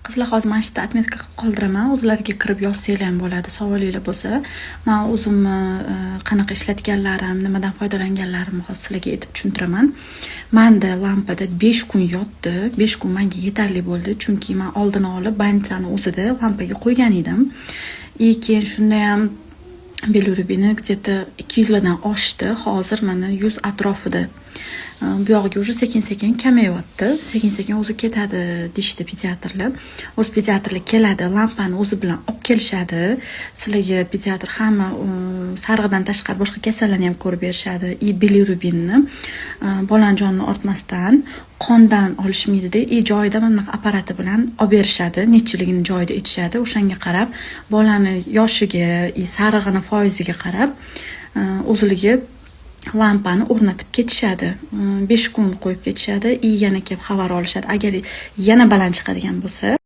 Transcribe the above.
Qizlar, hozir mana shu yerda отметка qilib qoldiraman. O'zlariga kirib yozsanglar ham bo'ladi, savolinglar bo'lsa. Men o'zimni qanaqa ishlatganlarim, nimadan foydalanganlarimni hozir sizlarga aytib tushuntiraman. Menda lampada 5 kun yotdi. 5 kun menga yetarli bo'ldi, chunki men oldin olib banitsani o'zida lampaga qo'ygan edim. Keyin shunda ham bilirubini где-то 200 lardan oshdi. Hozir mana 100 atrofida. Bu yog'iga уже sekin-sekin kamayyapti. Sekin-sekin o'zi ketadi deyishdi pediatrlar. O'z pediatrlar keladi, lampani o'zi bilan olib kelishadi. Sizlarga pediatr hamma sarg'idan tashqari boshqa kasallarni ham ko'rib berishadi. Bilirubinni bolani jonini ortmasdan qondan olishmaydi-da, joyida mana bunaqa apparati bilan olib berishadi. Nechiligini joyida aytishadi. O'shanga qarab, bolani yoshiga, sarig'ini foiziga qarab, o'zligi lampani o'rnatib ketishadi. 5 kun qo'yib ketishadi. Yana kelib xabar olishadi. Agar yana baland chiqadigan bo'lsa